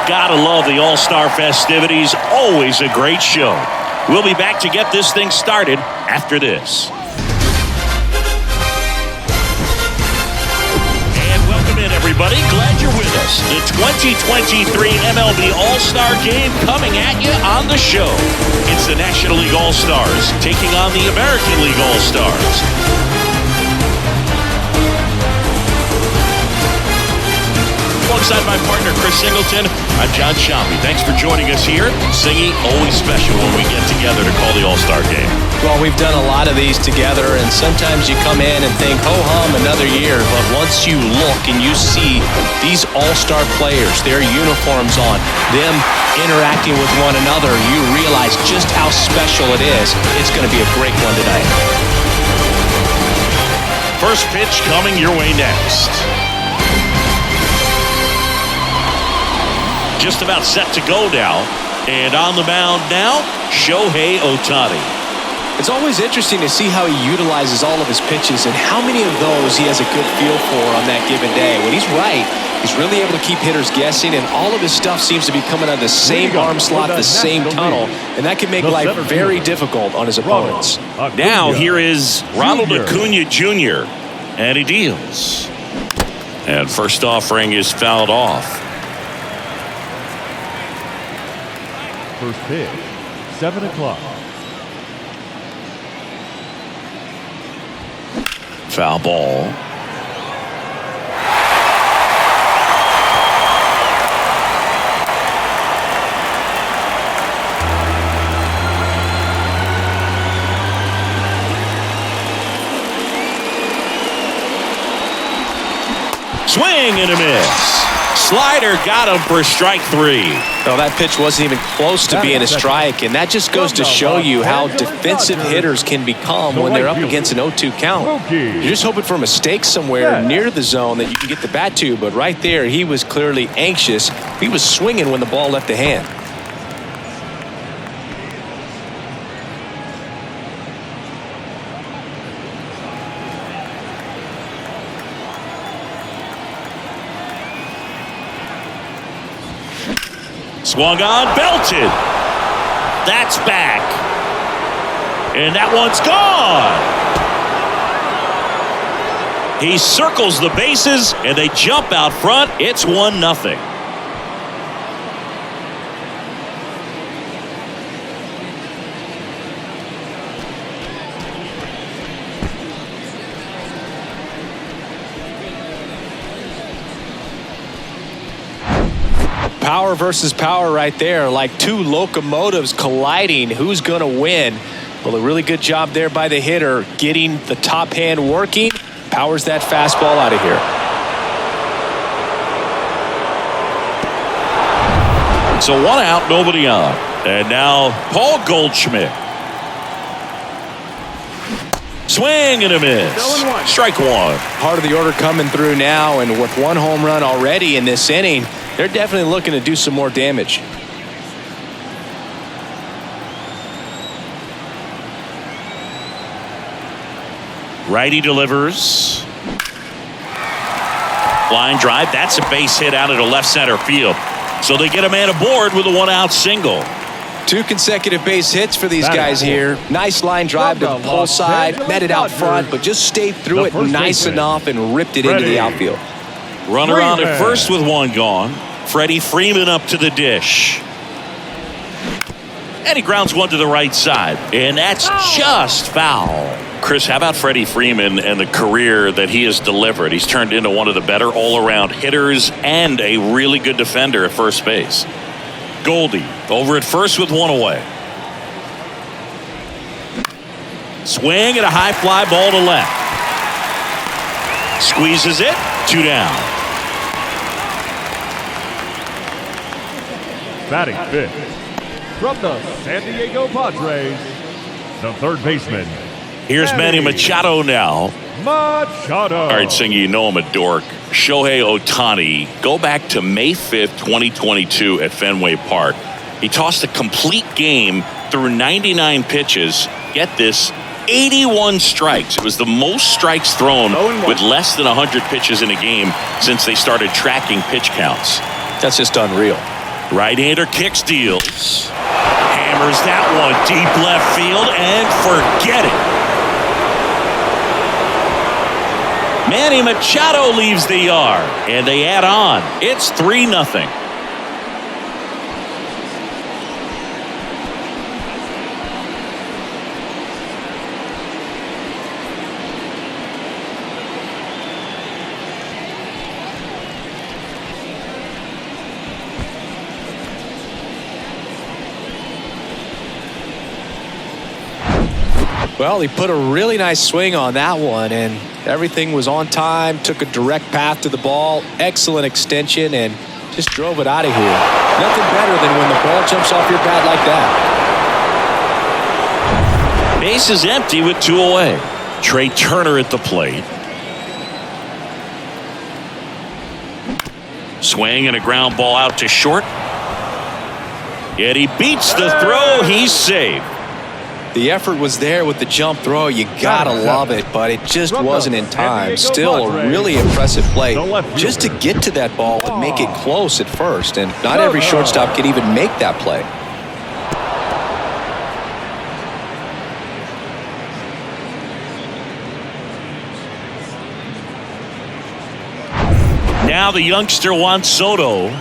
Gotta love the All-Star festivities. Always a great show. We'll be back to get this thing started after this. And welcome in, everybody. Glad you're with us. The 2023 MLB All-Star Game coming at you on the show. It's the National League All-Stars taking on the American League All-Stars. Alongside my partner, Chris Singleton, I'm John Shampi. Thanks for joining us here. Singy, always special when we get together to call the All-Star Game. Well, we've done a lot of these together, and sometimes you come in and think, ho-hum, another year. But once you look and you see these All-Star players, their uniforms on, them interacting with one another, you realize just how special it is. It's going to be a great one tonight. First pitch coming your way next. Just about set to go now. And on the mound now, Shohei Ohtani. It's always interesting to see how he utilizes all of his pitches and how many of those he has a good feel for on that given day. When he's right, he's really able to keep hitters guessing, and all of his stuff seems to be coming out of the same arm slot, the same tunnel, and that can make life very difficult on his opponents. Now here is Ronald Acuna Jr., and he deals. And first offering is fouled off. First pitch, 7 o'clock. Foul ball. Swing and a miss. Slider got him for strike three. No, that pitch wasn't even close to being a strike, and that just goes to show you how defensive hitters can become when they're up against an 0-2 count. You're just hoping for a mistake somewhere near the zone that you can get the bat to, but right there, he was clearly anxious. He was swinging when the ball left the hand. Swung on, belted. That's back. And that one's gone. He circles the bases, and they jump out front. It's 1-0. Power versus power right there, like two locomotives colliding. Who's going to win? Well, a really good job there by the hitter, getting the top hand working. Powers that fastball out of here. So one out, nobody on. And now Paul Goldschmidt. Swing and a miss. Strike one. Part of the order coming through now, and with one home run already in this inning, they're definitely looking to do some more damage. Righty delivers. Line drive. That's a base hit out into left center field. So they get a man aboard with a one-out single. Two consecutive base hits for these guys here. Nice line drive to the pull side, met it out front, but just stayed through it nice enough and ripped it into the outfield. Runner on at first with one gone. Freddie Freeman up to the dish. And he grounds one to the right side. And that's just foul. Chris, how about Freddie Freeman and the career that he has delivered? He's turned into one of the better all-around hitters and a really good defender at first base. Goldie over at first with one away. Swing and a high fly ball to left. Squeezes it. 2 down. Batting fifth, from the San Diego Padres, the third baseman. Here's Manny Machado now. Machado. All right, Singy, you know I'm a dork. Shohei Ohtani, go back to May 5th, 2022 at Fenway Park. He tossed a complete game through 99 pitches. Get this, 81 strikes. It was the most strikes thrown with less than 100 pitches in a game since they started tracking pitch counts. That's just unreal. Right-hander kicks, deals. Hammers that one deep left field and forget it. Manny Machado leaves the yard and they add on. It's 3-0. Well, he put a really nice swing on that one, and everything was on time, took a direct path to the ball, excellent extension, and just drove it out of here. Nothing better than when the ball jumps off your bat like that. Base is empty with 2 away. Trey Turner at the plate. Swing and a ground ball out to short. Yet he beats the throw. He's saved. The effort was there with the jump throw. You gotta love it, but it just wasn't in time. Still a really impressive play just to get to that ball and make it close at first. And not every shortstop can even make that play. Now the youngster Juan Soto.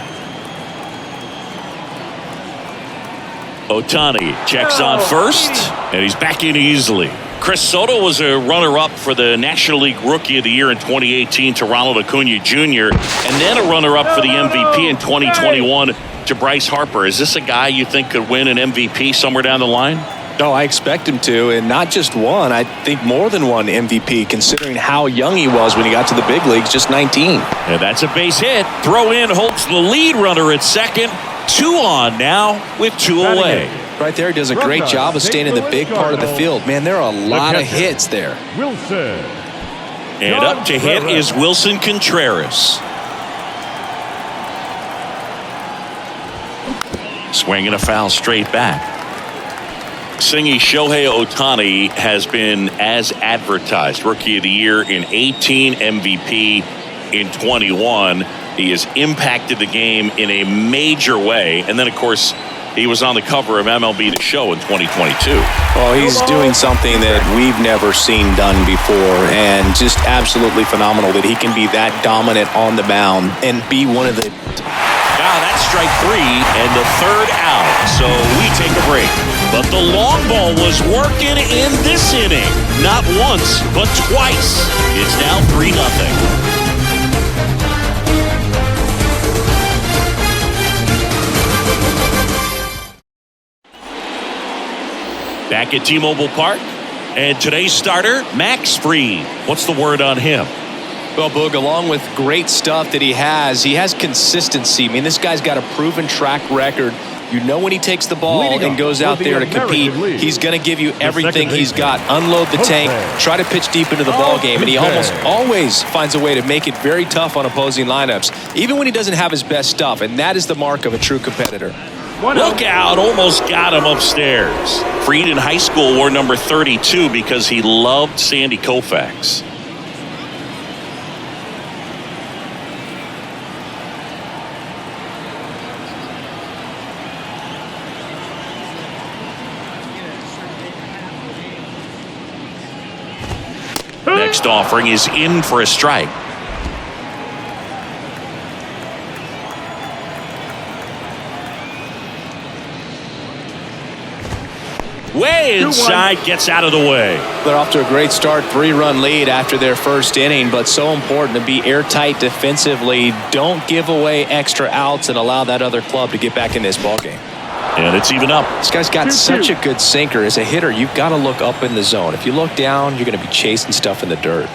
Ohtani checks on first, and he's back in easily. Chris Soto was a runner-up for the National League Rookie of the Year in 2018 to Ronald Acuna Jr., and then a runner-up for the MVP in 2021 to Bryce Harper. Is this a guy you think could win an MVP somewhere down the line? No, I expect him to, and not just one. I think more than one MVP, considering how young he was when he got to the big leagues, just 19. And that's a base hit. Throw in holds the lead runner at second. 2 on now with 2 away. Right there, he does a great job of staying in the big part of the field. Man, there are a lot of hits there. Wilson. And up to hit is Wilson Contreras. Swing and a foul straight back. Singy Shohei Ohtani has been as advertised. Rookie of the Year in 18, MVP in 21. He has impacted the game in a major way. And then, of course, he was on the cover of MLB The Show in 2022. Well, he's doing something that we've never seen done before, and just absolutely phenomenal that he can be that dominant on the mound and be one of the... Now that's strike 3 and the 3rd out. So we take a break. But the long ball was working in this inning. Not once, but twice. It's now 3-0. Back at T-Mobile Park, and today's starter, Max Fried. What's the word on him? Well, Boog, along with great stuff that he has consistency. I mean, this guy's got a proven track record. You know when he takes the ball and goes out there to compete, he's going to give you everything he's got. Unload the tank, try to pitch deep into the ball game, and he almost always finds a way to make it very tough on opposing lineups, even when he doesn't have his best stuff, and that is the mark of a true competitor. Look out, almost got him upstairs. Fried in high school wore number 32 because he loved Sandy Koufax. Next offering is in for a strike. Way inside, gets out of the way. They're off to a great start, 3-run lead after their first inning, but so important to be airtight defensively. Don't give away extra outs and allow that other club to get back in this ballgame. And it's even up. This guy's got such a good sinker. As a hitter, you've got to look up in the zone. If you look down, you're going to be chasing stuff in the dirt.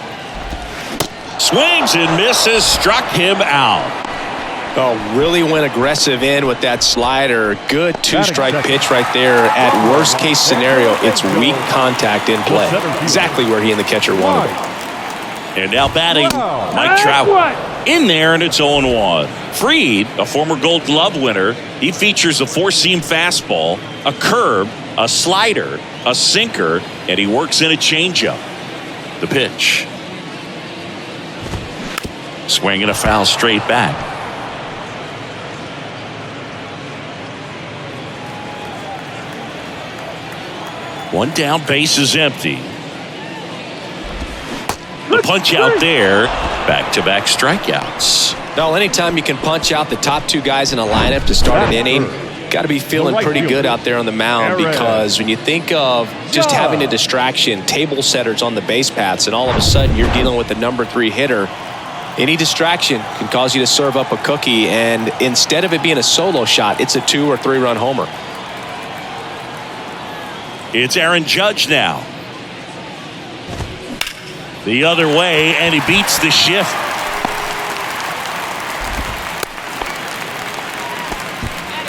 Swings and misses, struck him out. Oh, really went aggressive in with that slider. Good 2-strike pitch right there. At worst case scenario, it's weak contact in play. Exactly where he and the catcher wanted it. And now batting, Mike Trout. In there, and it's 0-1. Fried, a former Gold Glove winner, he features a 4-seam fastball, a curve, a slider, a sinker, and he works in a changeup. The pitch. Swing and a foul straight back. One down, base is empty. The punch out there. Back-to-back strikeouts. No, anytime you can punch out the top two guys in a lineup to start an inning, got to be feeling pretty good out there on the mound, because when you think of just having a distraction, table setters on the base paths, and all of a sudden you're dealing with the number 3 hitter, any distraction can cause you to serve up a cookie, and instead of it being a solo shot, it's a 2 or 3 run homer. It's Aaron Judge now. The other way, and he beats the shift.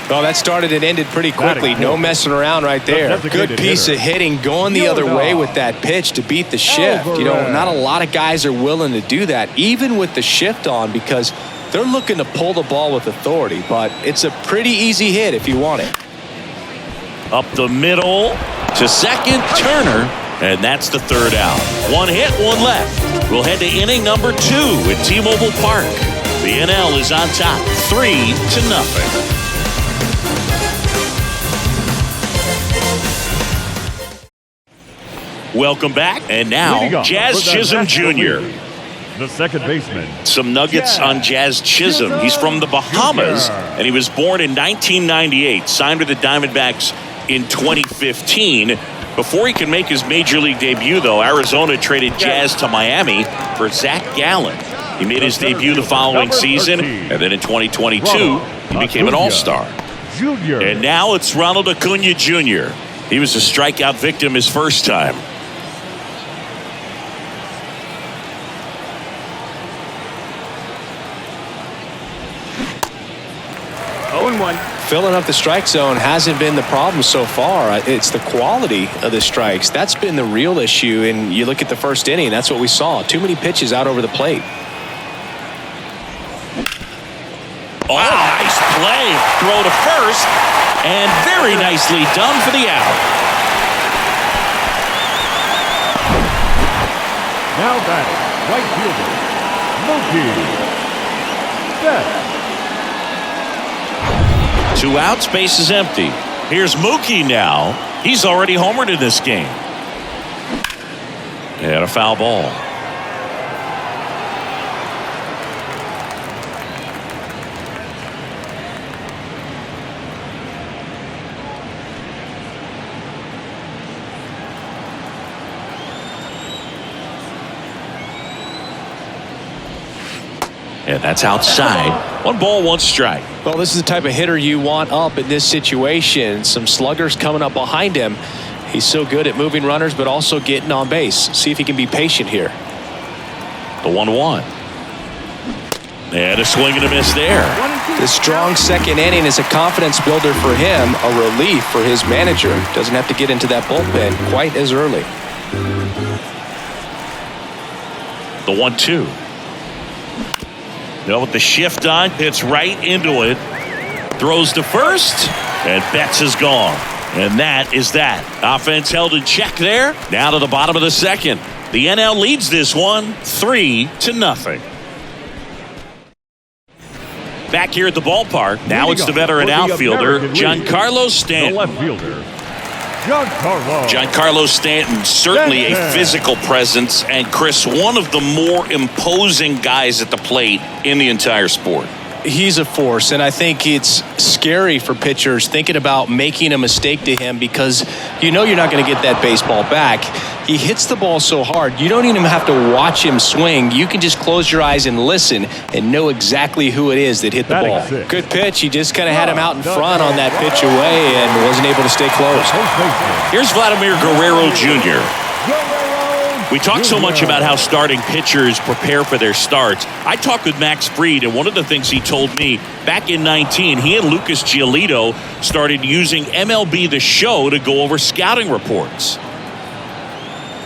Well, that started and ended pretty quickly. No messing around right there. Good piece of hitting going the other way with that pitch to beat the shift. You know, not a lot of guys are willing to do that, even with the shift on, because they're looking to pull the ball with authority. But it's a pretty easy hit if you want it. Up the middle to second, Turner, and that's the 3rd out. 1 hit, 1 left. We'll head to inning number 2 at T-Mobile Park. The NL is on top, 3-0. Welcome back, and now Jazz Chisholm Jr. The second baseman. Some nuggets on Jazz Chisholm. He's from the Bahamas, and he was born in 1998, signed with the Diamondbacks in 2015. Before he could make his major league debut, though, Arizona traded Jazz to Miami for Zach Gallen. He made his debut the following season, and then in 2022, he became an All-Star. And now it's Ronald Acuna Jr. He was a strikeout victim his first time. Filling up the strike zone hasn't been the problem so far. It's the quality of the strikes. That's been the real issue. And you look at the first inning, that's what we saw. Too many pitches out over the plate. Oh, nice play. Throw to first, and very nicely done for the out. Now batting, right fielder, Mookie Betts. 2 outs, base is empty. Here's Mookie now. He's already homered in this game. And a foul ball. And that's outside. 1 ball, 1 strike. Well, this is the type of hitter you want up in this situation. Some sluggers coming up behind him. He's so good at moving runners, but also getting on base. See if he can be patient here. The 1-1. And a swing and a miss there. The strong second inning is a confidence builder for him, a relief for his manager. Doesn't have to get into that bullpen quite as early. The 1-2. Now with the shift on, hits right into it. Throws to first, and Betts is gone. And that is that. Offense held in check there. Now to the bottom of the second. The NL leads this one 3-0. Back here at the ballpark. Now it's the veteran outfielder, Giancarlo Stanton. The left fielder, Giancarlo Stanton, certainly a physical presence, and Chris, one of the more imposing guys at the plate in the entire sport. He's a force, and I think it's scary for pitchers thinking about making a mistake to him, because you know you're not going to get that baseball back. He hits the ball so hard, you don't even have to watch him swing. You can just close your eyes and listen and know exactly who it is that hit the ball. Good pitch. He just kind of had him out in front on that pitch away and wasn't able to stay close. Here's Vladimir Guerrero Jr. We talk so much about how starting pitchers prepare for their starts. I talked with Max Fried, and one of the things he told me back in 19, he and Lucas Giolito started using MLB The Show to go over scouting reports.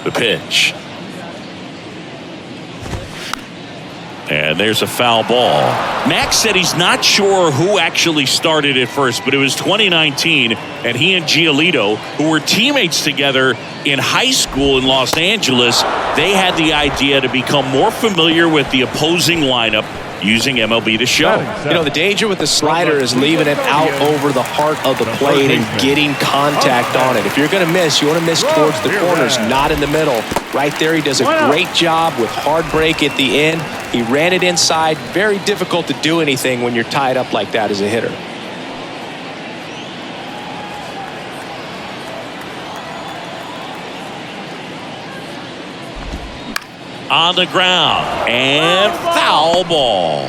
The pitch. And there's a foul ball. Max said he's not sure who actually started at first, but it was 2019, and he and Giolito, who were teammates together in high school in Los Angeles, they had the idea to become more familiar with the opposing lineup, using MLB The Show. You know, the danger with the slider is leaving it out over the heart of the plate and getting contact on it. If you're going to miss, you want to miss towards the corners, not in the middle. Right there, he does a great job with hard break at the end. He ran it inside. Very difficult to do anything when you're tied up like that as a hitter. On the ground, and foul ball.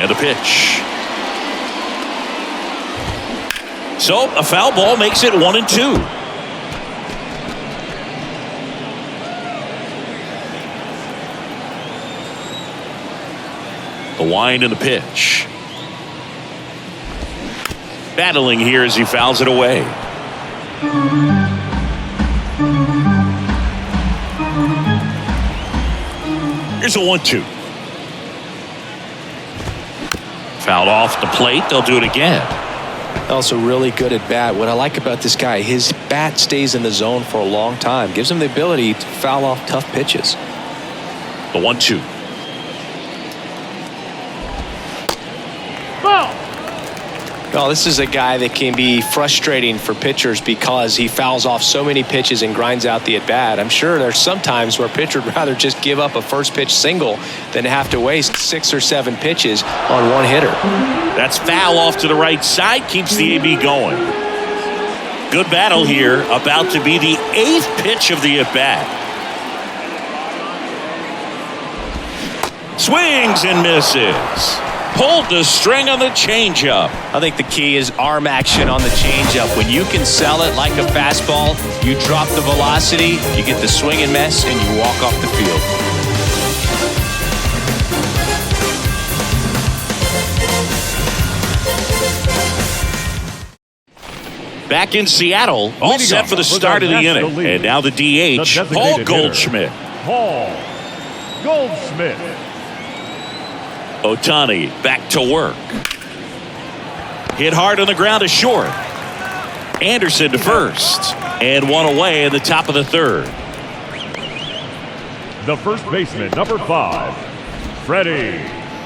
And a pitch. So a foul ball makes it 1-2. The wind and the pitch. Battling here as he fouls it away. Here's a 1-2. Fouled off the plate. They'll do it again. Also really good at bat. What I like about this guy, his bat stays in the zone for a long time. Gives him the ability to foul off tough pitches. The 1-2. Oh, this is a guy that can be frustrating for pitchers because he fouls off so many pitches and grinds out the at-bat. I'm sure there's some times where a pitcher would rather just give up a first pitch single than have to waste 6 or 7 pitches on one hitter. That's foul off to the right side. Keeps the AB going. Good battle here. About to be the 8th pitch of the at-bat. Swings and misses. Pulled the string on the changeup. I think the key is arm action on the changeup. When you can sell it like a fastball, you drop the velocity, you get the swing and miss, and you walk off the field. Back in Seattle, all set for the start of the inning. And now the DH, Paul Goldschmidt. Paul Goldschmidt. Ohtani back to work. Hit hard on the ground to short. Anderson to first. And one away in the top of the 3rd. The first baseman, number 5, Freddie.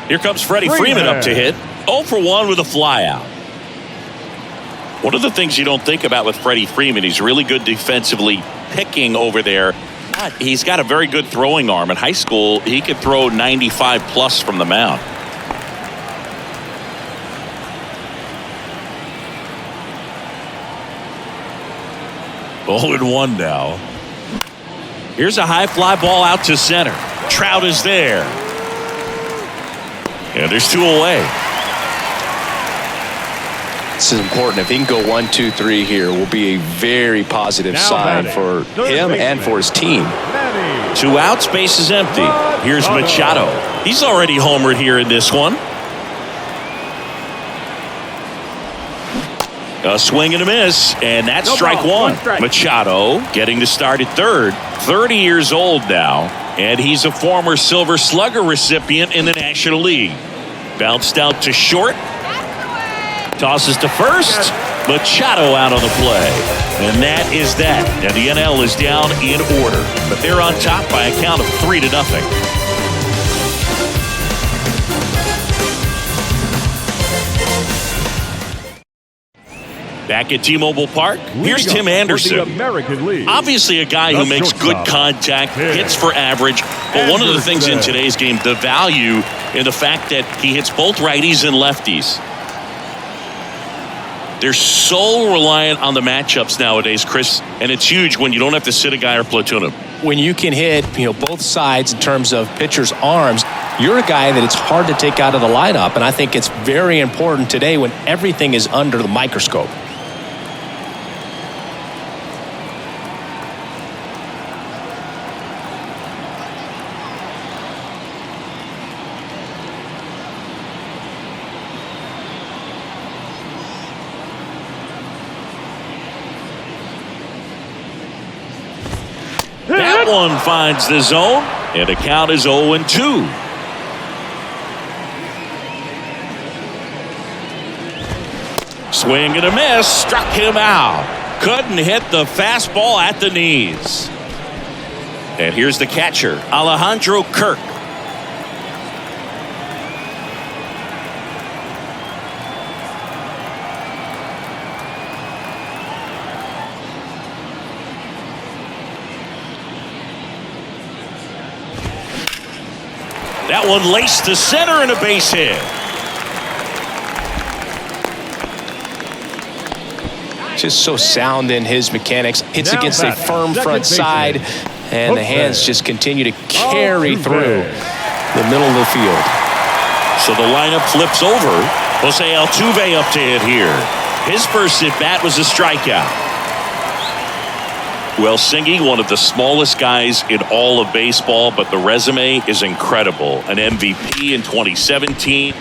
Here comes Freddie Freeman up to hit. 0 for 1 with a flyout. One of the things you don't think about with Freddie Freeman, he's really good defensively picking over there. But he's got a very good throwing arm. In high school, he could throw 95 plus from the mound. Oh, and 1 now. Here's a high fly ball out to center. Trout is there. And there's 2 away. This is important. If he can go 1, 2, 3 here, will be a very positive sign for him and for his team. 2 outs, base is empty. Here's Machado. He's already homered here in this one. A swing and a miss, and that's strike 1. Machado getting the start at 3rd. 30 years old now, and he's a former Silver Slugger recipient in the National League. Bounced out to short. Tosses to first. Machado out on the play. And that is that. And the NL is down in order. But they're on top by a count of 3-0. Back at T-Mobile Park, here's Tim Anderson. Obviously a guy who makes good contact, hits for average. But one of the things in today's game, the value in the fact that he hits both righties and lefties. They're so reliant on the matchups nowadays, Chris, and it's huge when you don't have to sit a guy or platoon him. When you can hit, both sides in terms of pitchers' arms, you're a guy that it's hard to take out of the lineup, and I think it's very important today when everything is under the microscope. That one finds the zone, and the count is 0-2. Swing and a miss, struck him out. Couldn't hit the fastball at the knees. And here's the catcher, Alejandro Kirk. That one laced to center and a base hit. Just so sound in his mechanics. Hits Now against a firm front side, and the hands just continue to carry through the middle of the field. So the lineup flips over. Jose Altuve up to hit here. His first at bat was a strikeout. Well, Singy, one of the smallest guys in all of baseball, but the resume is incredible. An MVP in 2017.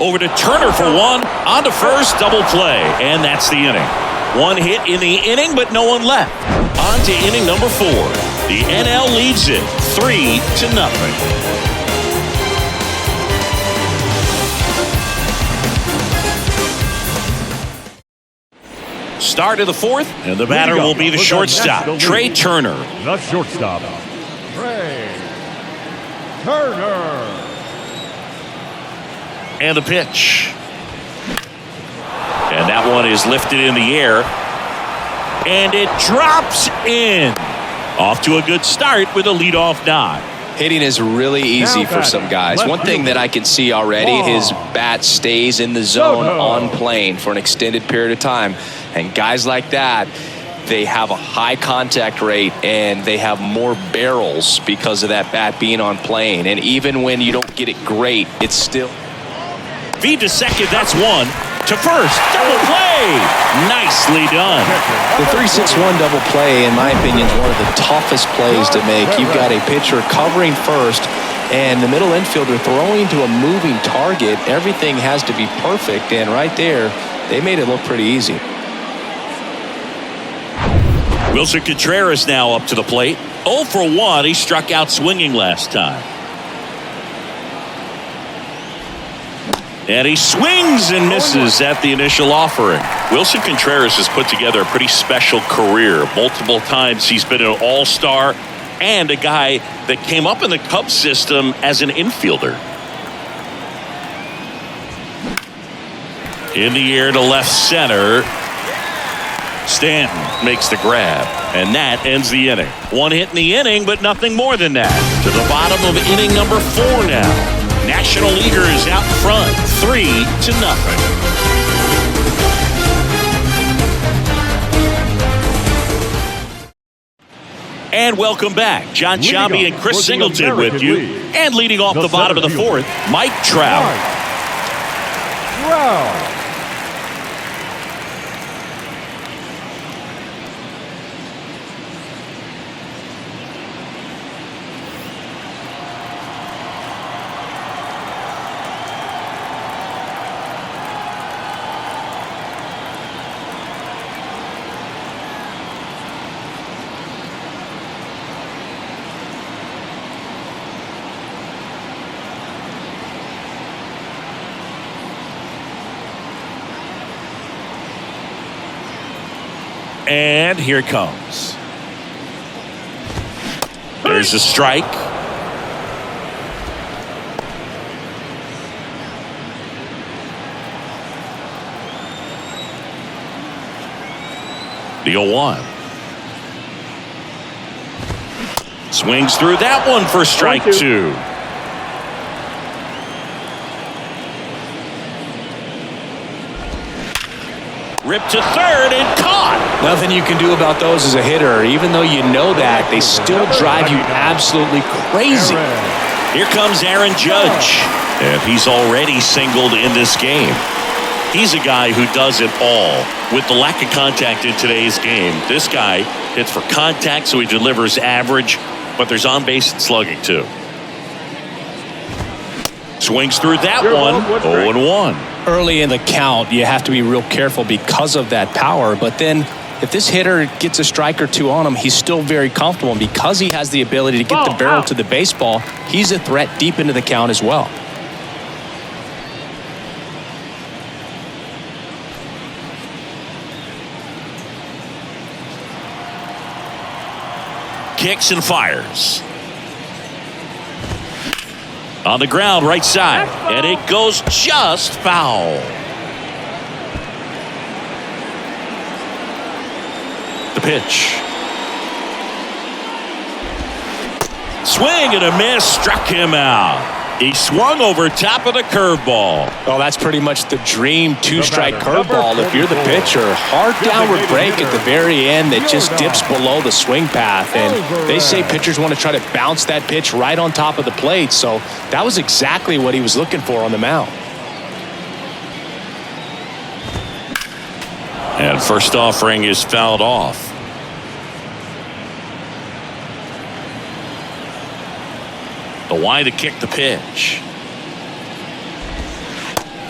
Over to Turner for one. On to first, double play. And that's the inning. One hit in the inning, but no one left. On to inning number 4. The NL leads it 3-0. Start of the 4th, and the batter will be the shortstop, Trey Turner. The shortstop, Trey Turner. And the pitch. And that one is lifted in the air. And it drops in. Off to a good start with a leadoff nod. Hitting is really easy for some guys. One thing that I can see already, his bat stays in the zone on plane for an extended period of time. And guys like that, they have a high contact rate and they have more barrels because of that bat being on plane. And even when you don't get it great, it's still... Feed to second, that's one. To first, double play. Nicely done. The 3-6-1 double play, in my opinion, is one of the toughest plays to make. You've got a pitcher covering first and the middle infielder throwing to a moving target. Everything has to be perfect, and right there, they made it look pretty easy. Wilson Contreras now up to the plate. 0 for 1. He struck out swinging last time. And he swings and misses at the initial offering. Wilson Contreras has put together a pretty special career. Multiple times he's been an all-star and a guy that came up in the Cubs system as an infielder. In the air to left center. Stanton makes the grab, and that ends the inning. One hit in the inning, but nothing more than that. To the bottom of inning number 4 now. National Leaguers out front, 3-0. And welcome back. John Sciambi and Chris Singleton with you. And leading off the bottom of the 4th, Mike Trout. And here it comes. There's a strike. The 0-1. Swings through that one for strike 2. Ripped to third and caught. Nothing you can do about those as a hitter. Even though you know that, they still drive you absolutely crazy. Here comes Aaron Judge, and he's already singled in this game. He's a guy who does it all. With the lack of contact in today's game, this guy hits for contact, so he delivers average, but there's on-base and slugging too. Swings through that one, 0-1. Early in the count, you have to be real careful because of that power. But then if this hitter gets a strike or two on him, he's still very comfortable. And because he has the ability to get the barrel to the baseball, he's a threat deep into the count as well. kicks and fires. On the ground, right side. And it goes just foul. The pitch. Swing and a miss. Struck him out. He swung over top of the curveball. Oh, that's pretty much the dream two-strike curveball if you're the pitcher. Hard downward break at the very end that just dips below the swing path. And they say pitchers want to try to bounce that pitch right on top of the plate. So that was exactly what he was looking for on the mound. And first offering is fouled off. The wide to kick the pitch.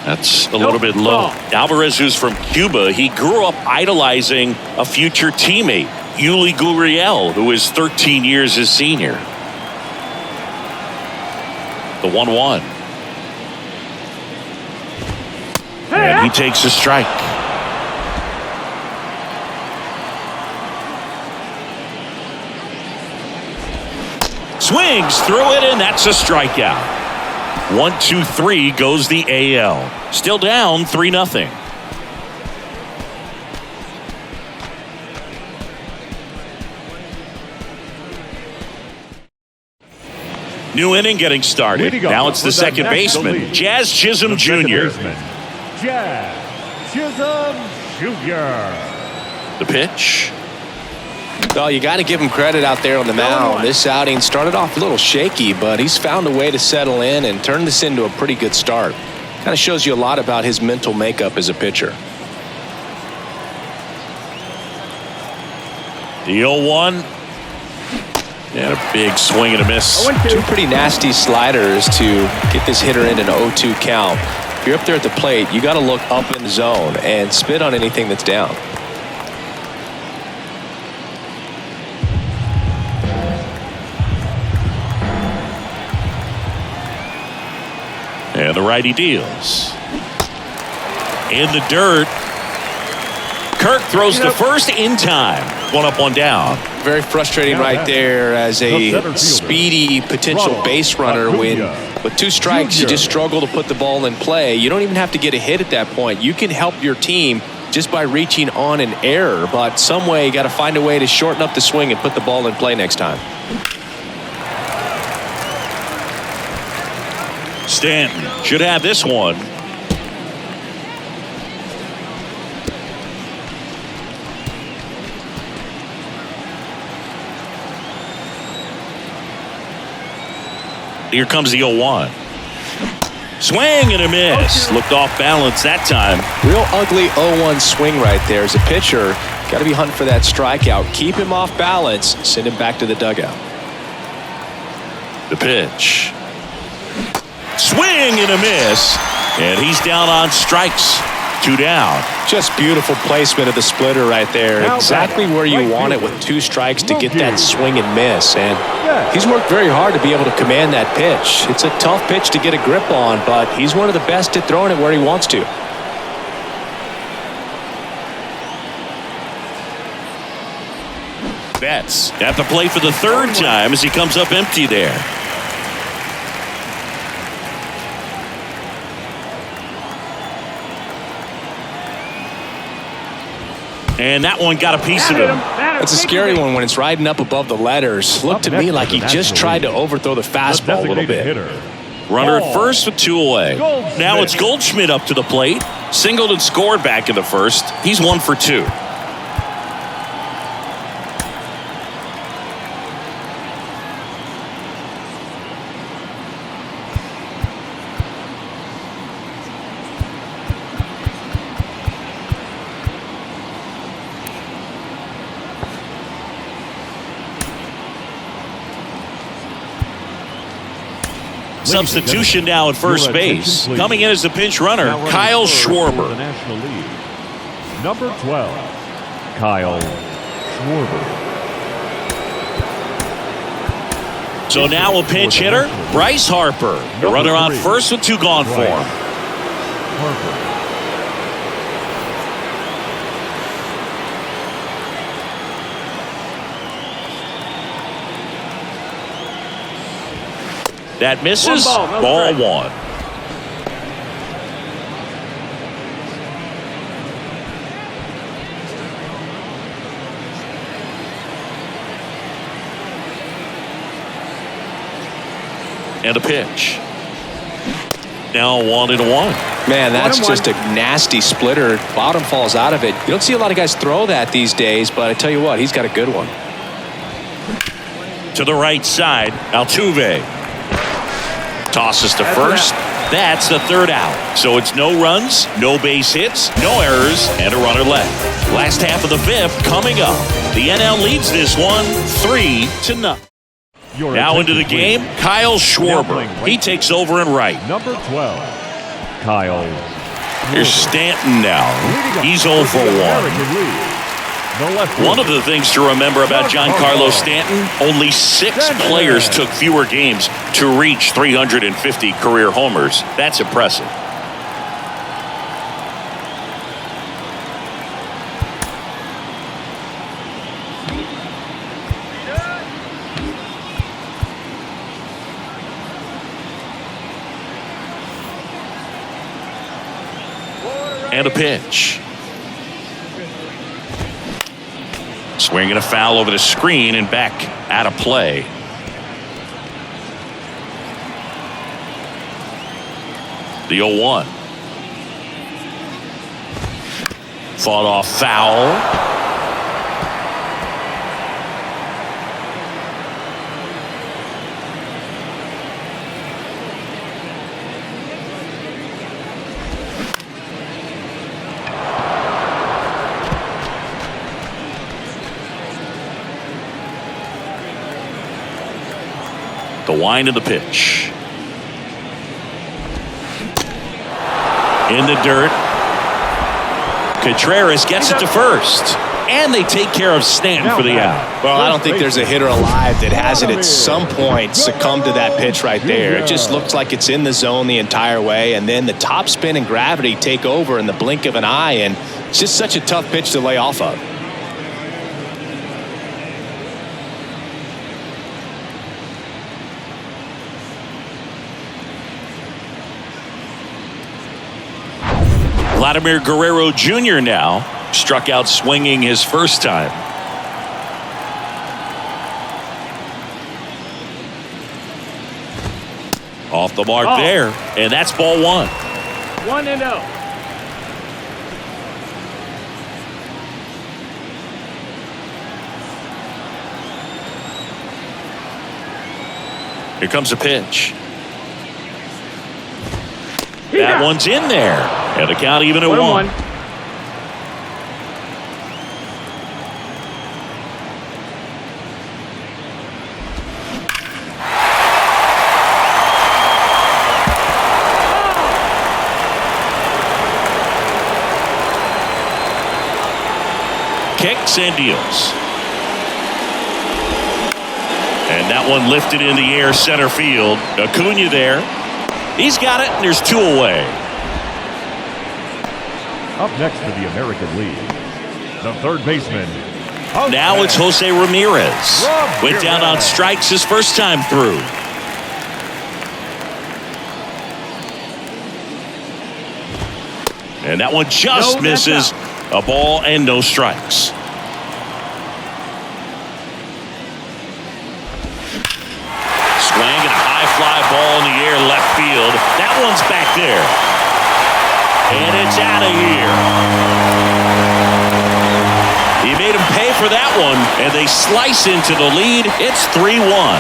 That's a little bit low. Alvarez, who's from Cuba, he grew up idolizing a future teammate, Yuli Gurriel, who is 13 years his senior. The 1-1. And he takes a strike. Swings through it, and that's a strikeout. 1-2-3 goes the AL. Still down 3-0. New inning getting started. Now it's the second baseman, Jazz Chisholm Jr. Jazz Chisholm Jr. The pitch. Well, you got to give him credit out there on the mound. This outing started off a little shaky, but he's found a way to settle in and turn this into a pretty good start. Kind of shows you a lot about his mental makeup as a pitcher. The 0-1. And a big swing and a miss. Two pretty nasty sliders to get this hitter in an 0-2 count. If you're up there at the plate, you got to look up in the zone and spit on anything that's down. And the righty deals. In the dirt. Kirk throws to first in time. One up, one down. Very frustrating right there as a speedy potential base runner when with two strikes you just struggle to put the ball in play. You don't even have to get a hit at that point. You can help your team just by reaching on an error, but some way you got to find a way to shorten up the swing and put the ball in play next time. Stanton should have this one. Here comes the 0-1. Swing and a miss. Looked off balance that time. Real ugly 0-1 swing right there. As a pitcher, got to be hunting for that strikeout. Keep him off balance. Send him back to the dugout. The pitch. Swing and a miss. And he's down on strikes. 2 down. Just beautiful placement of the splitter right there. Exactly where you want it with 2 strikes to get that swing and miss. And he's worked very hard to be able to command that pitch. It's a tough pitch to get a grip on, but he's one of the best at throwing it where he wants to. Betts at the plate for the 3rd time as he comes up empty there. And that one got a piece of him. That's a scary one when it's riding up above the letters. Looked to me like he just tried to overthrow the fastball a little bit. Runner at first with 2 away. Now it's Goldschmidt up to the plate. Singled and scored back in the 1st. He's 1 for 2. Substitution now at first base. Coming in as the pinch runner, Kyle Schwarber. Number 12, Kyle Schwarber. So now a pinch hitter, Bryce Harper. The runner on first with 2 gone for him. Harper. That misses. Ball one. And a pitch. Now 1-1. Man, that's just a nasty splitter. Bottom falls out of it. You don't see a lot of guys throw that these days, but I tell you what, he's got a good one. To the right side, Altuve tosses to first. That's the third out. So it's no runs, no base hits, no errors, and a runner left. Last half of the fifth coming up. The NL leads this one 3-0. Now into the game, Kyle Schwarber. He takes over in right. Number 12, Kyle. Here's Stanton now. He's 0 for 1. One of the things to remember about Giancarlo Stanton, only 6 players took fewer games to reach 350 career homers. That's impressive. And a pitch. Swinging a foul over the screen and back out of play. The 0-1. Fought off foul. The wind of the pitch. In the dirt. Contreras gets it to first. And they take care of Stanton for the out. Well, I don't think there's a hitter alive that hasn't at some point succumbed to that pitch right there. It just looks like it's in the zone the entire way, and then the top spin and gravity take over in the blink of an eye, and it's just such a tough pitch to lay off of. Vladimir Guerrero Jr. now struck out swinging his first time. Off the mark there, and that's ball one. 1-0. Here comes a pitch. That one's in there. And the count even at 1. Kicks and deals. And that one lifted in the air center field. Acuna there. He's got it, and there's 2 away. Up next to the American League, the third baseman. Now it's Jose Ramirez. Went down on strikes his first time through. And that one just misses. A ball and no strikes. Swing and a high fly ball in the air left field. That one's back there. And it's out of here. He made him pay for that one, and they slice into the lead. It's 3-1.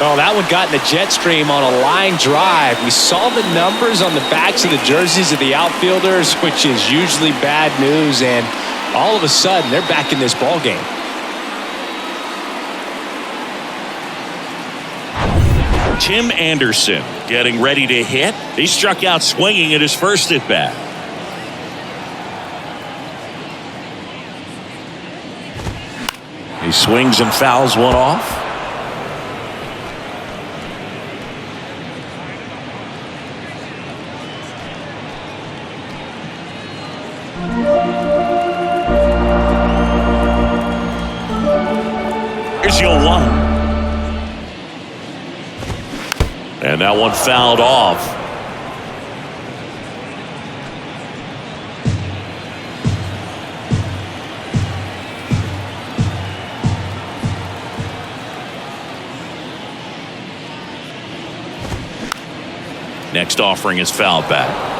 Oh, that one got in the jet stream on a line drive. We saw the numbers on the backs of the jerseys of the outfielders, which is usually bad news, and all of a sudden they're back in this ball game. Tim Anderson getting ready to hit. He struck out swinging at his first at bat. He swings and fouls one off. Here's your 1. And that one fouled off. Next offering is fouled back.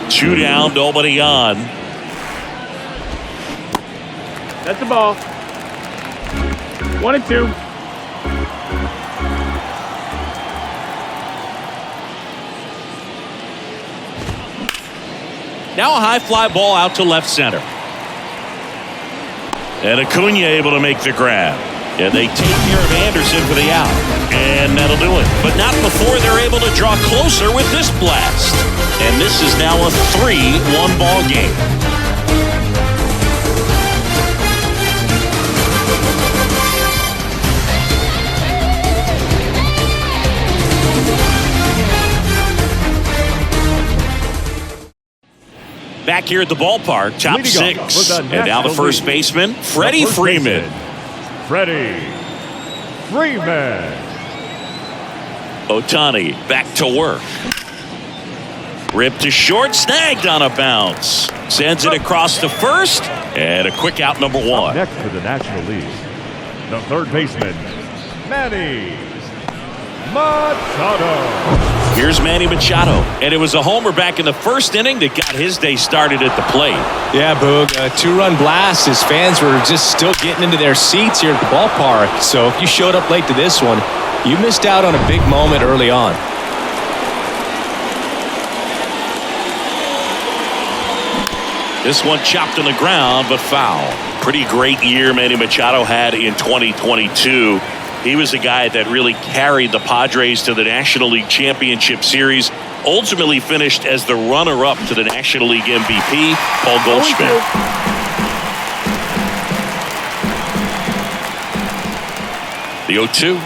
Two down, nobody on. That's the ball. 1 and 2. Now a high fly ball out to left center. And Acuna able to make the grab. And they take care of Anderson for the out. And that'll do it. But not before they're able to draw closer with this blast. And this is now a 3-1 ball game. Back here at the ballpark, top 6. And now the first baseman, Freddie Freeman. Freddie Freeman. Ohtani back to work. Ripped to short, snagged on a bounce. Sends it across to first, and a quick out, number 1. Next to the National League, the third baseman, Manny Machado. Here's Manny Machado, and it was a homer back in the first inning that got his day started at the plate. Yeah, Boog, a 2-run blast. His fans were just still getting into their seats here at the ballpark. So if you showed up late to this one, you missed out on a big moment early on. This one chopped on the ground, but foul. Pretty great year Manny Machado had in 2022. He was a guy that really carried the Padres to the National League Championship Series. Ultimately finished as the runner-up to the National League MVP, Paul Goldschmidt. The 0-2.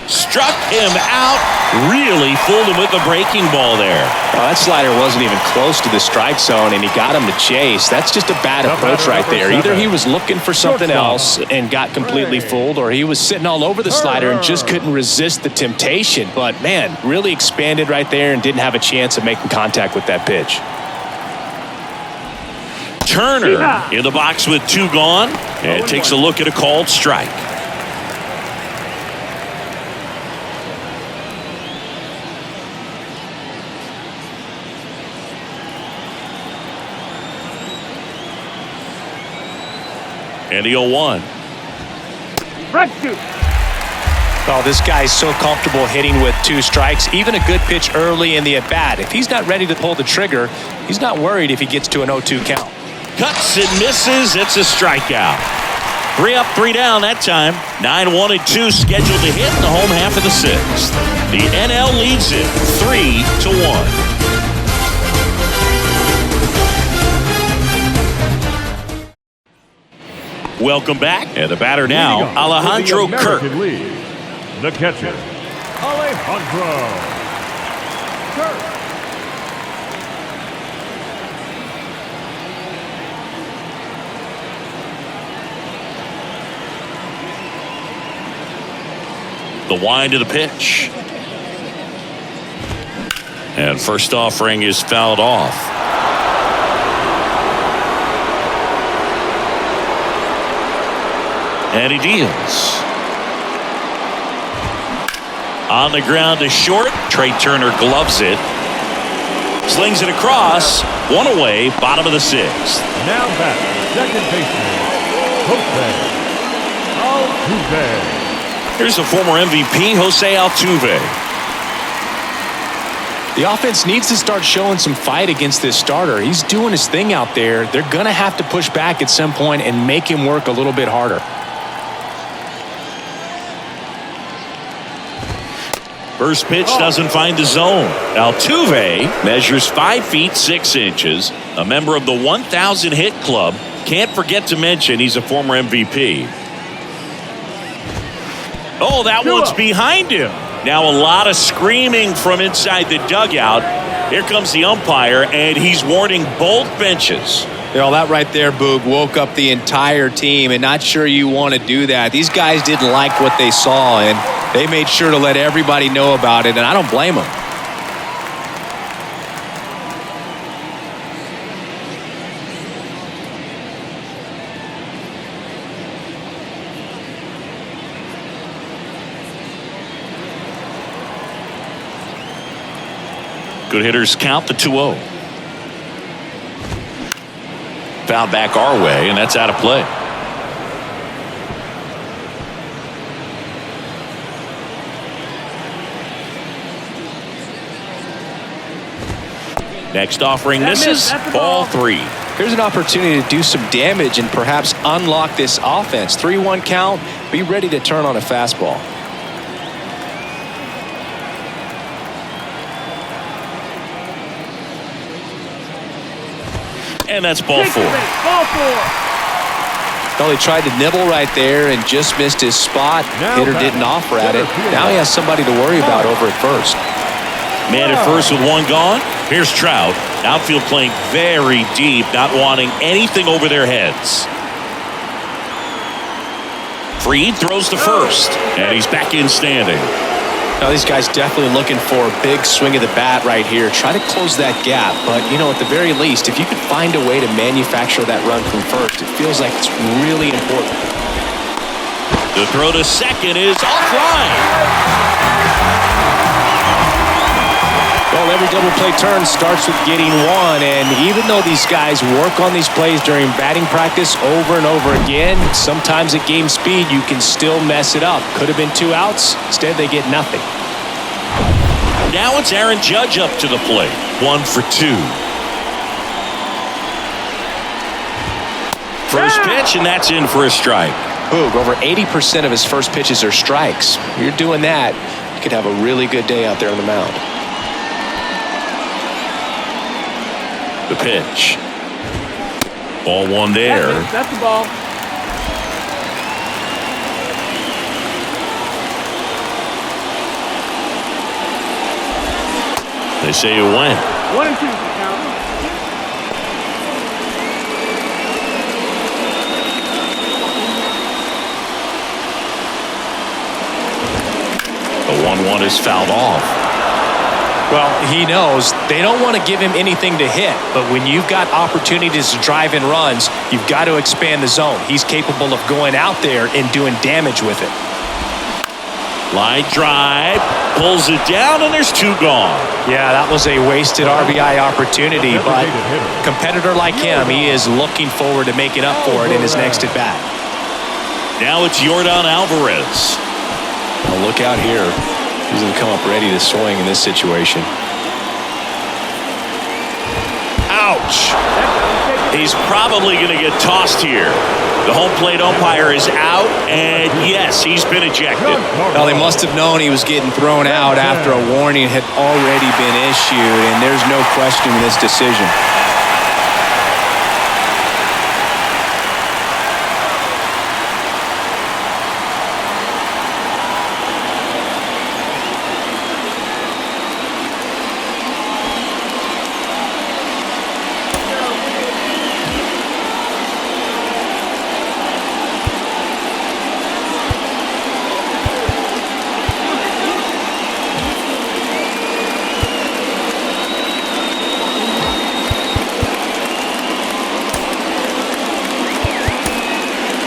Struck him out. Really fooled him with the breaking ball there. Well, that slider wasn't even close to the strike zone, and he got him to chase. That's just a bad approach right there. Either he was looking for something else and got completely fooled, or he was sitting all over the slider and just couldn't resist the temptation. But, man, really expanded right there and didn't have a chance of making contact with that pitch. Turner in the box with 2 gone, and takes a look at a called strike. And the 0-1. Oh, this guy's so comfortable hitting with 2 strikes. Even a good pitch early in the at-bat. If he's not ready to pull the trigger, he's not worried if he gets to an 0-2 count. Cuts and misses. It's a strikeout. 3 up, 3 down that time. 9-1 and 2 scheduled to hit in the home half of the 6th. The NL leads it 3-1. Welcome back. And the batter now, Alejandro Kirk. League, the catcher, Alejandro Kirk. The wind of the pitch. And first offering is fouled off. And he deals. On the ground to short. Trey Turner gloves it. Slings it across. 1 away, bottom of the 6th. Now back, second baseman, Jose Altuve. Here's the former MVP, Jose Altuve. The offense needs to start showing some fight against this starter. He's doing his thing out there. They're going to have to push back at some point and make him work a little bit harder. First pitch doesn't find the zone. Altuve measures 5 feet 6 inches, a member of the 1,000 hit club. Can't forget to mention he's a former MVP. Oh, that one's behind him. Now a lot of screaming from inside the dugout. Here comes the umpire, and he's warning both benches. You know, that right there, Boog, woke up the entire team, and not sure you want to do that. These guys didn't like what they saw, and they made sure to let everybody know about it, and I don't blame them. Good hitters count the 2-0. Foul back our way, and that's out of play. Next offering misses. Ball 3. Here's an opportunity to do some damage and perhaps unlock this offense. 3-1 count. Be ready to turn on a fastball. And that's ball 4. Ball 4. Well, he tried to nibble right there and just missed his spot. Hitter didn't offer at it. Now he has somebody to worry about over at first. Man at first with one gone. Here's Trout. Outfield playing very deep, not wanting anything over their heads. Fried throws to first, and he's back in standing. Now these guys definitely looking for a big swing of the bat right here. Try to close that gap, but you know, at the very least, if you could find a way to manufacture that run from first, it feels like it's really important. The throw to second is offline. Well, every double play turn starts with getting one, and even though these guys work on these plays during batting practice over and over again, sometimes at game speed you can still mess it up. Could have been 2 outs. Instead, they get nothing. Now it's Aaron Judge up to the plate. 1 for 2. First pitch, and that's in for a strike. Boog, over 80% of his first pitches are strikes. If you're doing that, you could have a really good day out there on the mound. The pitch. Ball 1 there. That's the ball. They say it went. 1-2 count. The 1-1 is fouled off. Well, he knows they don't want to give him anything to hit, but when you've got opportunities to drive in runs, you've got to expand the zone. He's capable of going out there and doing damage with it. Line drive, pulls it down, and there's 2 gone. Yeah, that was a wasted RBI opportunity, but a competitor like him, he is looking forward to making up for it in his next at-bat. Now it's Yordan Alvarez. Well, look out here. He's going to come up ready to swing in this situation. Ouch. He's probably going to get tossed here. The home plate umpire is out, and yes, he's been ejected. Well, they must have known he was getting thrown out after a warning had already been issued, and there's no question in this decision.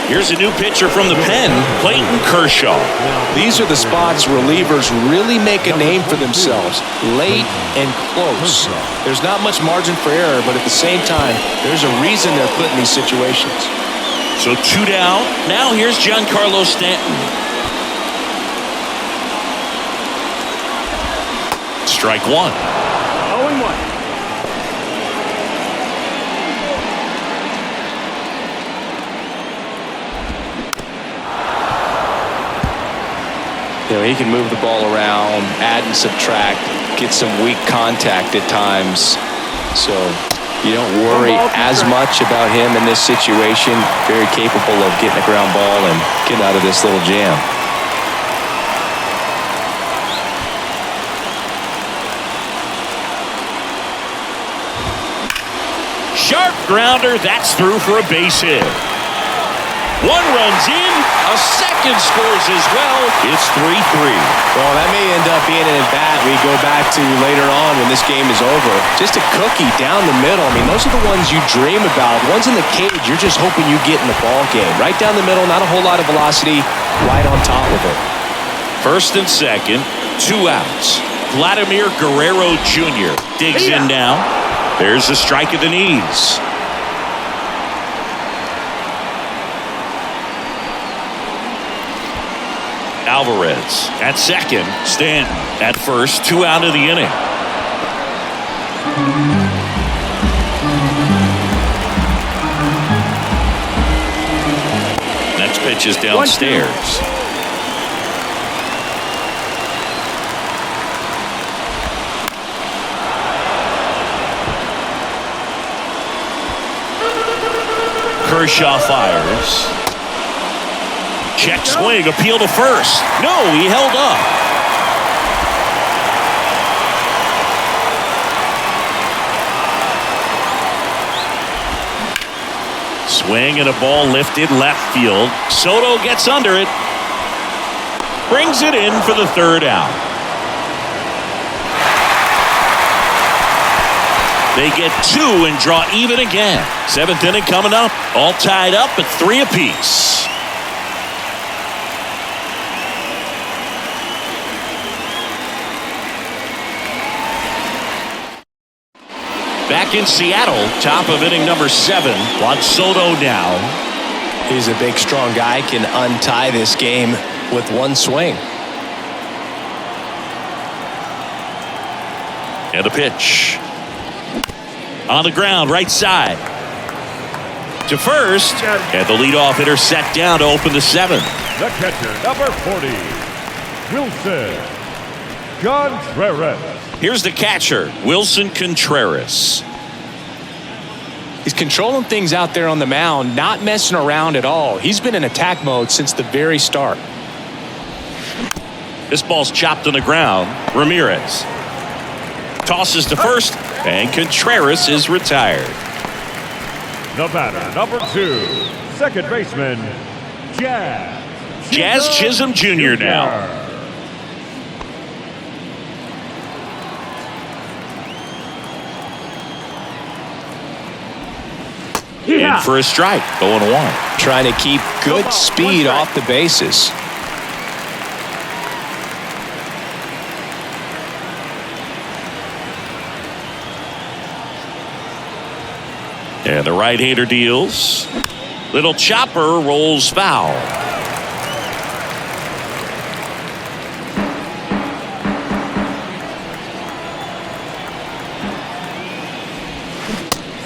Here's a new pitcher from the pen, Clayton Kershaw. These are the spots relievers really make a name for themselves, late and close. There's not much margin for error, but at the same time, there's a reason they're put in these situations. So 2 down. Now here's Giancarlo Stanton. Strike 1. 0-1. You know, he can move the ball around, add and subtract, get some weak contact at times. So you don't worry as much about him in this situation. Very capable of getting a ground ball and getting out of this little jam. Sharp grounder. That's through for a base hit. One runs in. A second scores as well. It's 3-3. Well, that may end up being an at-bat we go back to later on when this game is over. Just a cookie down the middle. I mean, those are the ones you dream about. Ones in the cage, you're just hoping you get in the ball game. Right down the middle, not a whole lot of velocity, right on top of it. First and second, 2 outs. Vladimir Guerrero Jr. digs in now. There's a strike at the knees. Alvarez at second. Stanton at first. 2 out of the inning. Next pitch is downstairs. Kershaw fires. Check swing, appeal to first. No, he held up. Swing and a ball lifted left field. Soto gets under it. Brings it in for the 3rd out. They get 2 and draw even again. 7th inning coming up. All tied up at 3 apiece. Back in Seattle, top of inning number 7. Juan Soto now. He's a big, strong guy, can untie this game with one swing. And a pitch. On the ground, right side. To first. And the leadoff hitter set down to open the 7th. The catcher, number 40, Wilson Contreras. Here's the catcher, Wilson Contreras. He's controlling things out there on the mound, not messing around at all. He's been in attack mode since the very start. This ball's chopped on the ground. Ramirez tosses to first, and Contreras is retired. The batter, number 2, second baseman, Jazz Chisholm Jr. now. In for a strike, 0-1. Trying to keep good speed off the bases. And the right-hander deals. Little chopper rolls foul.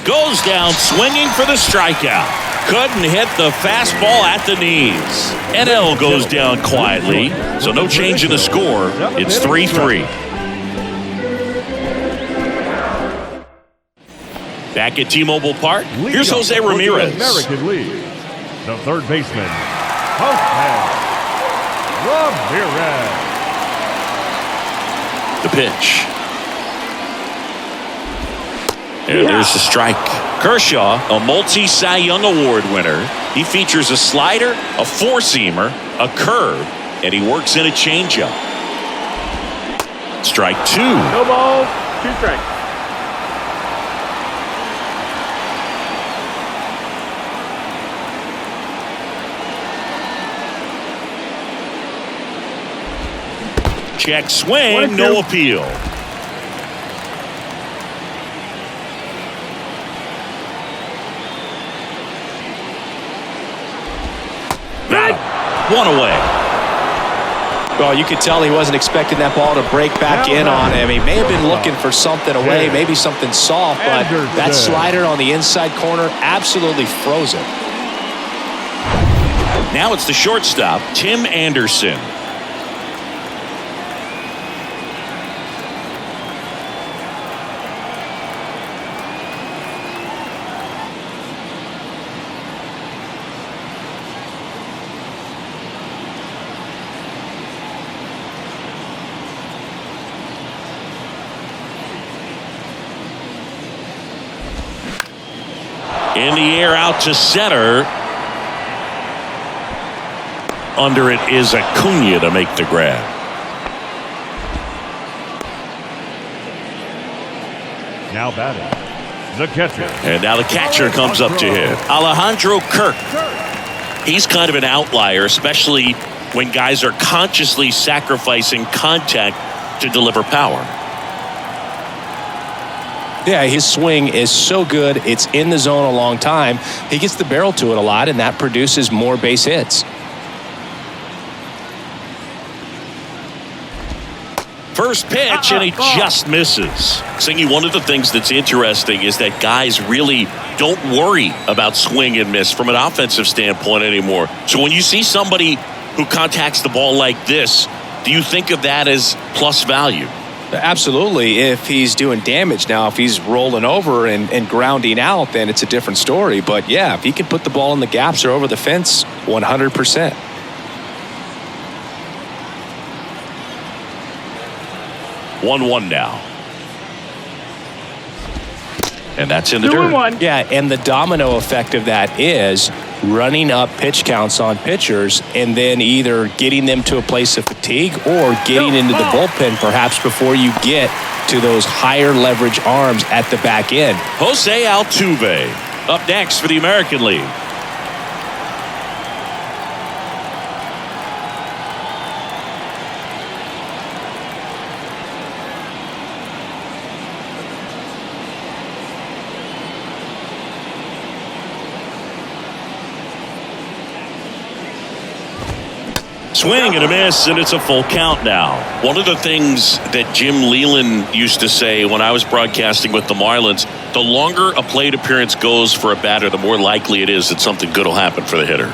Goes down swinging for the strikeout. Couldn't hit the fastball at the knees. NL goes down quietly, so no change in the score. It's 3-3. Back at T-Mobile Park, here's Jose Ramirez. American League, the third baseman, Jose Ramirez. The pitch. And there's the strike. Kershaw, a multi-Cy Young Award winner. He features a slider, a four-seamer, a curve, and he works in a changeup. Strike 2. No balls, 2 strikes. Check swing, no appeal. One away. Well, you could tell he wasn't expecting that ball to break back in on him. He may have been looking for something away, maybe something soft, but that slider on the inside corner absolutely froze it. Now it's the shortstop, Tim Anderson. In the air out to center. Under it is Acuna to make the grab. Now batting, the catcher. And now the catcher comes up to hit. Alejandro Kirk. He's kind of an outlier, especially when guys are consciously sacrificing contact to deliver power. Yeah, his swing is so good. It's in the zone a long time. He gets the barrel to it a lot, and that produces more base hits. First pitch, and he just misses. Singy, one of the things that's interesting is that guys really don't worry about swing and miss from an offensive standpoint anymore. So when you see somebody who contacts the ball like this, do you think of that as plus value? Absolutely, if he's doing damage. Now, if he's rolling over and grounding out, then it's a different story. But yeah, if he can put the ball in the gaps or over the fence, 100%. 1-1 now. And that's in the dirt. 2-1. Yeah, and the domino effect of that is running up pitch counts on pitchers and then either getting them to a place of fatigue or getting into the bullpen perhaps before you get to those higher leverage arms at the back end. Jose Altuve up next for the American League. Swing and a miss, and it's a full count now. One of the things that Jim Leland used to say when I was broadcasting with the Marlins, the longer a plate appearance goes for a batter, the more likely it is that something good will happen for the hitter.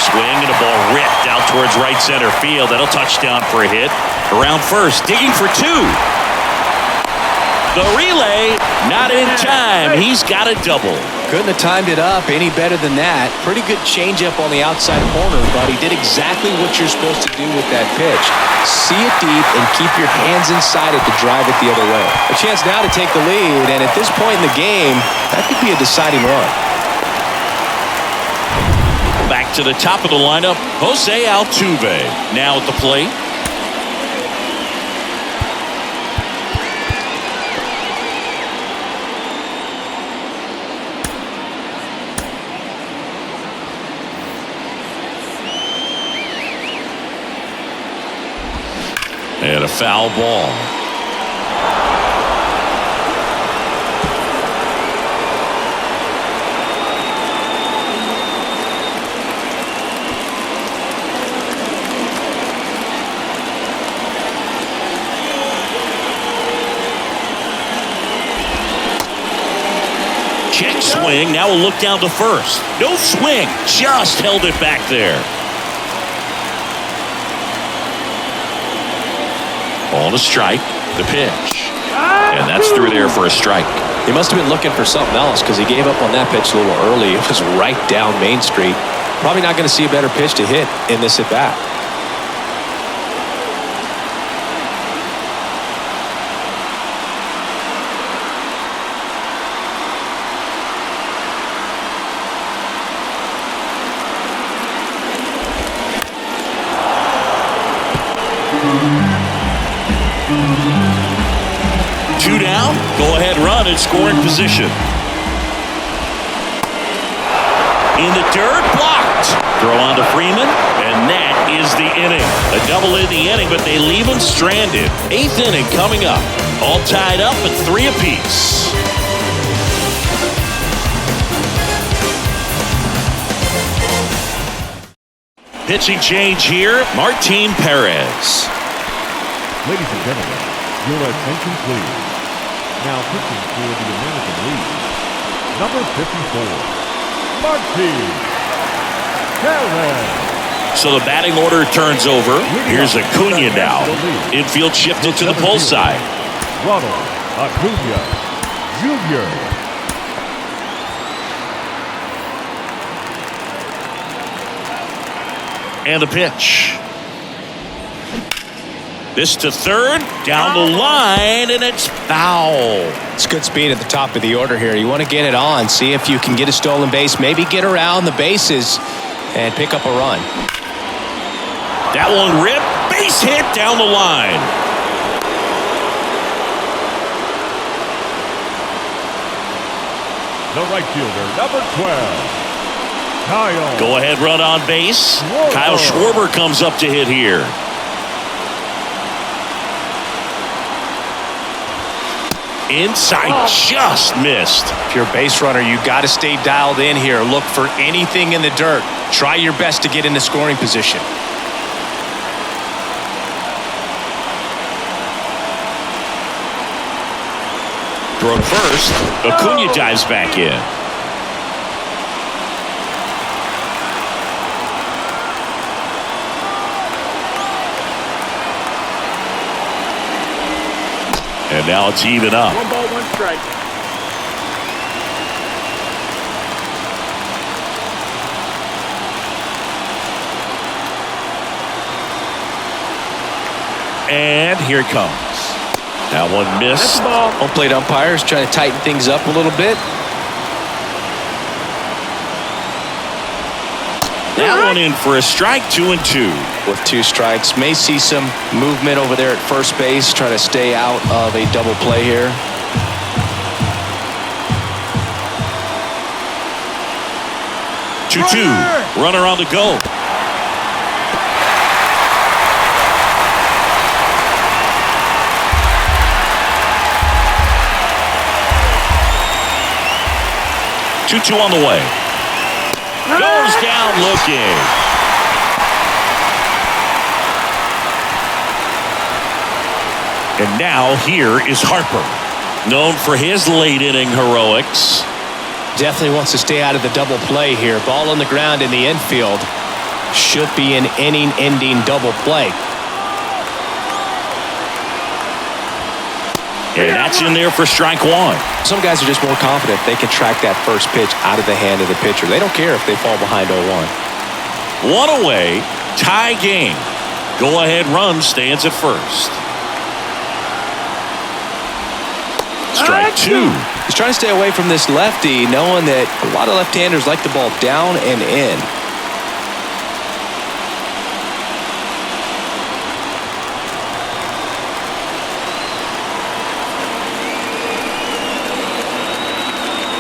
Swing and a ball ripped out towards right center field. That'll touch down for a hit. Around first, digging for two. The relay, not in time. He's got a double. Couldn't have timed it up any better than that. Pretty good changeup on the outside corner, but he did exactly what you're supposed to do with that pitch. See it deep and keep your hands inside it to drive it the other way. A chance now to take the lead, and at this point in the game, that could be a deciding run. Back to the top of the lineup, Jose Altuve now at the plate. And a foul ball. Check swing. Now we'll look down to first. No swing. Just held it back there. Ball to strike, the pitch. And that's through there for a strike. He must have been looking for something else because he gave up on that pitch a little early. It was right down Main Street. Probably not going to see a better pitch to hit in this at-bat. Two down, go ahead run in scoring position. In the dirt, blocked. Throw on to Freeman, and that is the inning. A double in the inning, but they leave him stranded. Eighth inning coming up. All tied up at 3 apiece. Pitching change here, Martin Perez. Ladies and gentlemen, your attention please. Now pitching for the American League, number 54, Martin Perez. So the batting order turns over. Here's Acuna now. Infield shifted to the pull side. Ronald Acuna Jr. And the pitch. This to third, down the line, and it's foul. It's good speed at the top of the order here. You want to get it on, see if you can get a stolen base, maybe get around the bases and pick up a run. That one ripped, base hit down the line. The right fielder, number 12, Kyle. Go ahead run on base. Schwarber. Kyle Schwarber comes up to hit here. Inside, just missed. If you're a base runner, you got to stay dialed in here. Look for anything in the dirt. Try your best to get into scoring position. Throw to first. Acuna dives back in. And now it's even up. 1 ball, 1 strike. And here it comes. That one missed. Home plate umpires trying to tighten things up a little bit. That one in for a strike, 2-2. With 2 strikes, may see some movement over there at first base, trying to stay out of a double play here. Two. Runner on the go. Two on the way. Goes down looking. And now here is Harper, known for his late inning heroics. Definitely wants to stay out of the double play here. Ball on the ground in the infield. Should be an inning-ending double play. And that's in there for strike 1. Some guys are just more confident they can track that first pitch out of the hand of the pitcher. They don't care if they fall behind 0-1. 1 away, tie game. Go ahead run stands at first. Strike 2. He's trying to stay away from this lefty, knowing that a lot of left-handers like the ball down and in.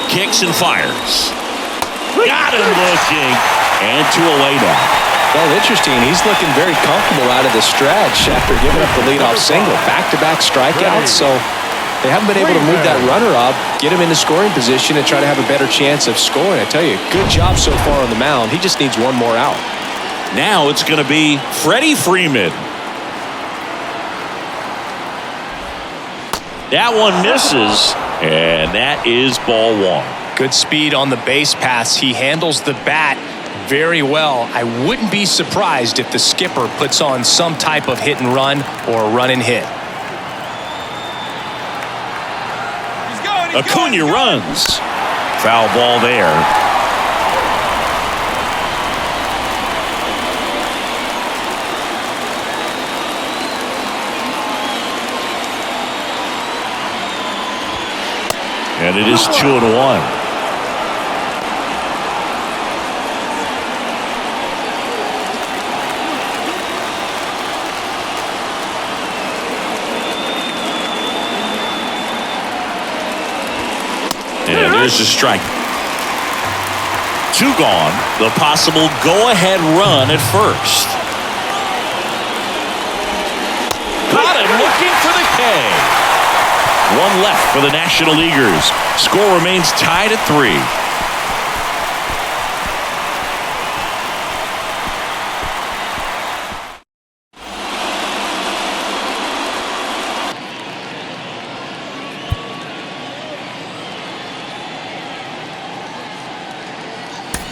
Kicks and fires. Got him looking. And 2 away now. Well, interesting. He's looking very comfortable out of the stretch after giving up the leadoff single. Back-to-back strikeouts, so they haven't been able to move that runner up, get him into scoring position, and try to have a better chance of scoring. I tell you, good job so far on the mound. He just needs 1 more out. Now it's going to be Freddie Freeman. That one misses, and that is ball 1. Good speed on the base pass. He handles the bat very well. I wouldn't be surprised if the skipper puts on some type of hit and run or a run and hit. Acuna runs. Foul ball there. And it is 2-1. And there's a strike. 2 gone. The possible go-ahead run at first. Got him looking for the K. 1 left for the National Leaguers. Score remains tied at 3.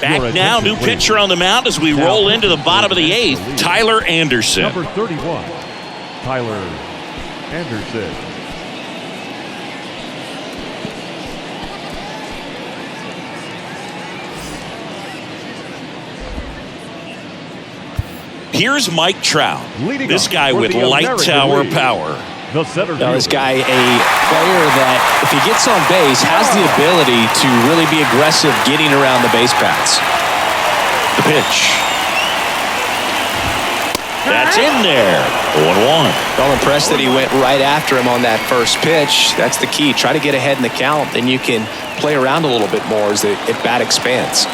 Back now, new pitcher on the mound as we roll into the bottom of the 8th, Tyler Anderson. Number 31, Tyler Anderson. Here's Mike Trout. Leading This off guy for with the light American tower League, power. the center Now, this fielder. guy, a player that, if he gets on base, has the ability to really be aggressive getting around the base paths. The pitch. That's in there. 0-1. Well, impressed that he went right after him on that first pitch. That's the key. Try to get ahead in the count, then you can play around a little bit more as the at-bat expands.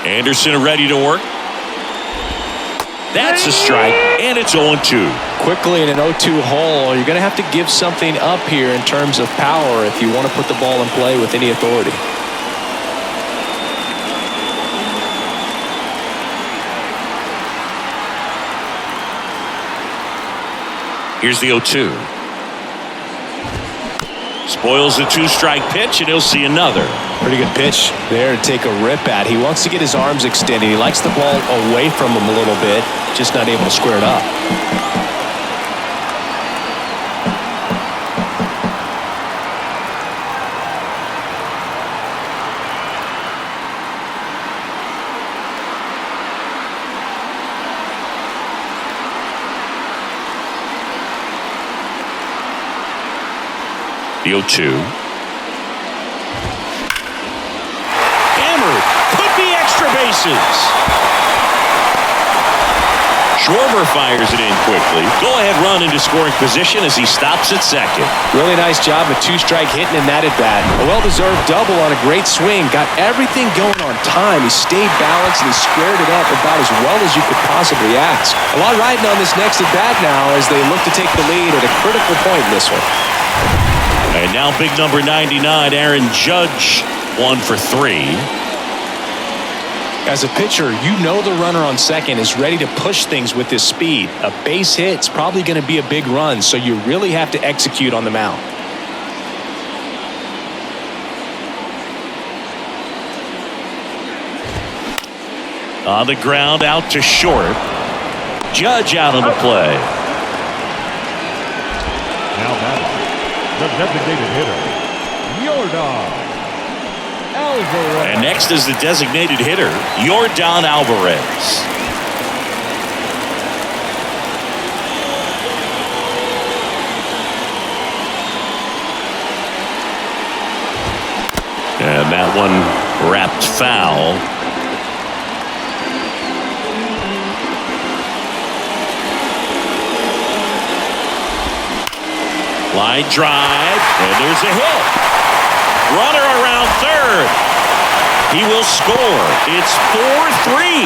Anderson ready to work. That's a strike, and it's 0-2. Quickly in an 0-2 hole, you're going to have to give something up here in terms of power if you want to put the ball in play with any authority. Here's the 0-2. Spoils the two-strike pitch, and he'll see another. Pretty good pitch there to take a rip at. He wants to get his arms extended. He likes the ball away from him a little bit, just not able to square it up. The 0-2. Hammered. Could be extra bases. Schwarber fires it in quickly. Go-ahead run into scoring position as he stops at second. Really nice job of two-strike hitting in that at-bat. A well-deserved double on a great swing. Got everything going on time. He stayed balanced and he squared it up about as well as you could possibly ask. A lot riding on this next at-bat now as they look to take the lead at a critical point in this one. And now big number 99, Aaron Judge, 1 for 3. As a pitcher, you know the runner on second is ready to push things with his speed. A base hit's probably going to be a big run, so you really have to execute on the mound. On the ground, out to short. Judge out on the play. Now batting, the designated hitter, Yordan Alvarez. And next is the designated hitter, Yordan Alvarez. And that one wrapped foul. Line drive, and there's a hit. Runner around third. He will score. It's 4-3.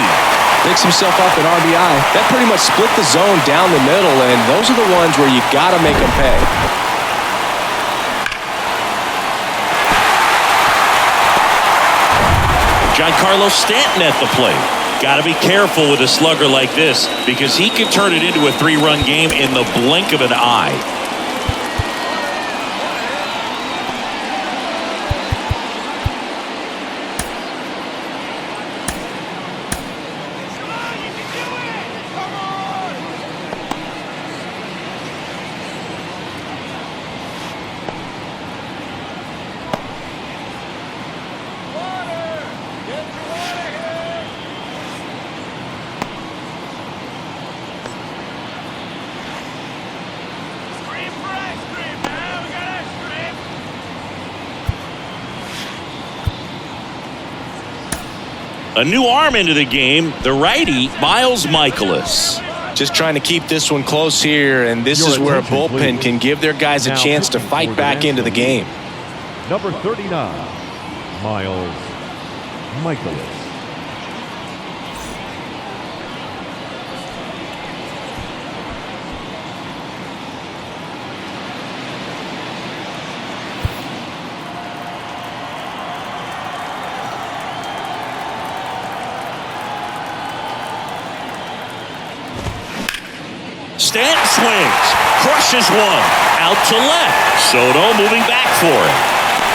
Picks himself up an RBI. That pretty much split the zone down the middle, and those are the ones where you got to make them pay. Giancarlo Stanton at the plate. Got to be careful with a slugger like this because he could turn it into a 3-run game in the blink of an eye. A new arm into the game, the righty, Miles Michaelis. Just trying to keep this one close here, and this is where a bullpen can give their guys a chance to fight back into the game. Number 39, Miles Michaelis. Stanton swings, crushes one, out to left. Soto moving back for it.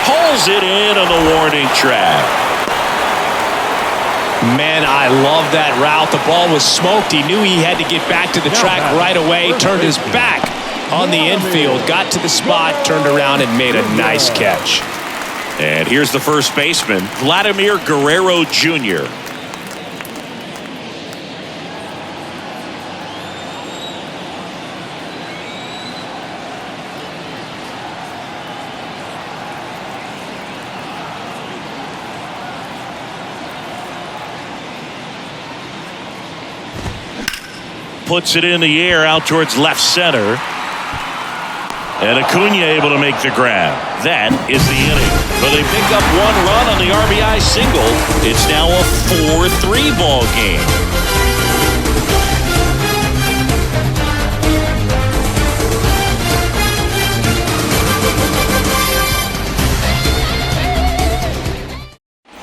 Pulls it in on the warning track. Man, I love that route. The ball was smoked. He knew he had to get back to the track right away. Turned his back on the infield. Got to the spot, turned around, and made a nice catch. And here's the first baseman, Vladimir Guerrero Jr. Puts it in the air out towards left center. And Acuna able to make the grab. That is the inning. But they pick up one run on the RBI single. It's now a 4-3 ball game.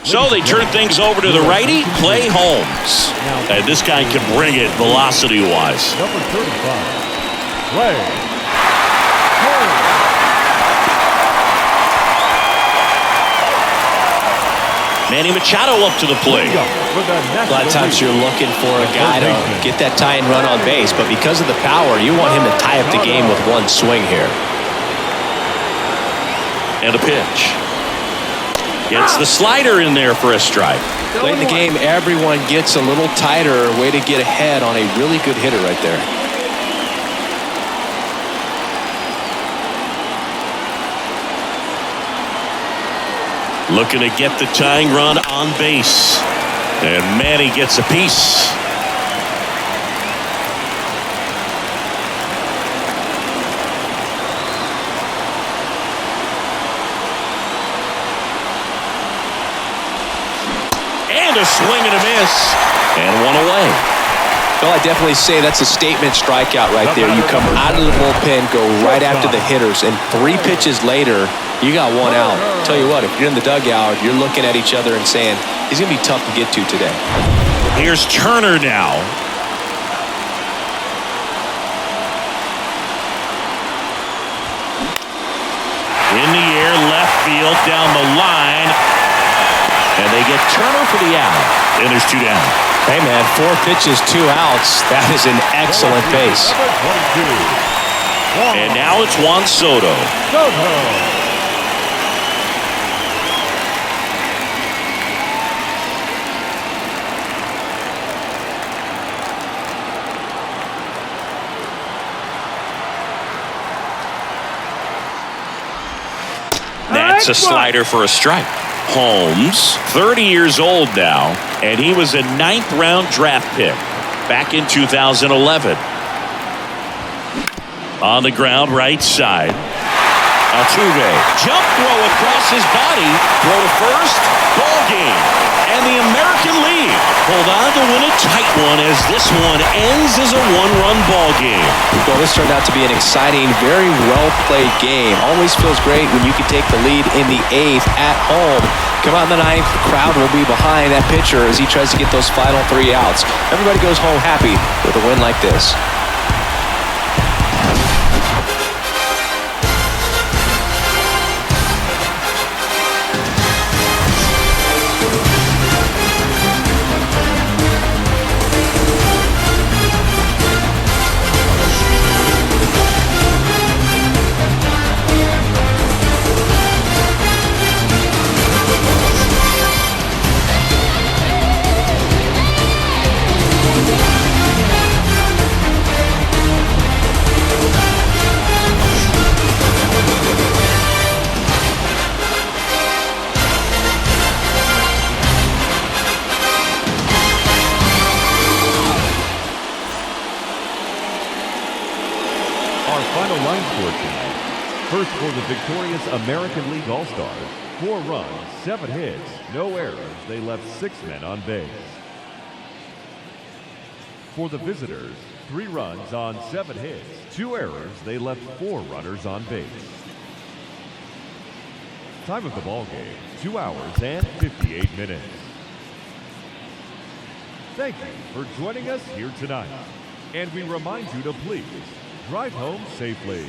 So they turn things over to the righty, Clay Holmes. And this guy can bring it velocity-wise. Number 35, Clay Holmes. Manny Machado up to the plate. A lot of times you're looking for a guy to get that tie-in run on base, but because of the power, you want him to tie up the game with one swing here. And a pitch. Gets the slider in there for a strike. Late in the game, everyone gets a little tighter. Way to get ahead on a really good hitter right there. Looking to get the tying run on base. And Manny gets a piece. And a swing and a miss. And one away. Well, I definitely say that's a statement strikeout right there. You come out of the bullpen, go right after the hitters, and 3 pitches later, you got one out. Tell you what, if you're in the dugout, you're looking at each other and saying, he's going to be tough to get to today. Here's Turner now. In the air, left field, down the line. And they get Turner for the out. And there's 2 down. Hey, man, 4 pitches, 2 outs. That is an excellent base. And now it's Juan Soto. That's a slider for a strike. Holmes, 30 years old now, and he was a 9th-round draft pick back in 2011. On the ground, right side. Altuve, jump throw across his body, throw to first, ball game. And the American League hold on to win a tight one as this one ends as a 1-run ball game. Well, this turned out to be an exciting, very well-played game. Always feels great when you can take the lead in the 8th at home. Come out in the 9th, the crowd will be behind that pitcher as he tries to get those final 3 outs. Everybody goes home happy with a win like this. First for the victorious American League All-Stars, 4 runs, 7 hits, no errors. They left 6 men on base. For the visitors, 3 runs on 7 hits, 2 errors. They left 4 runners on base. Time of the ball game, 2 hours and 58 minutes. Thank you for joining us here tonight. And we remind you to please drive home safely.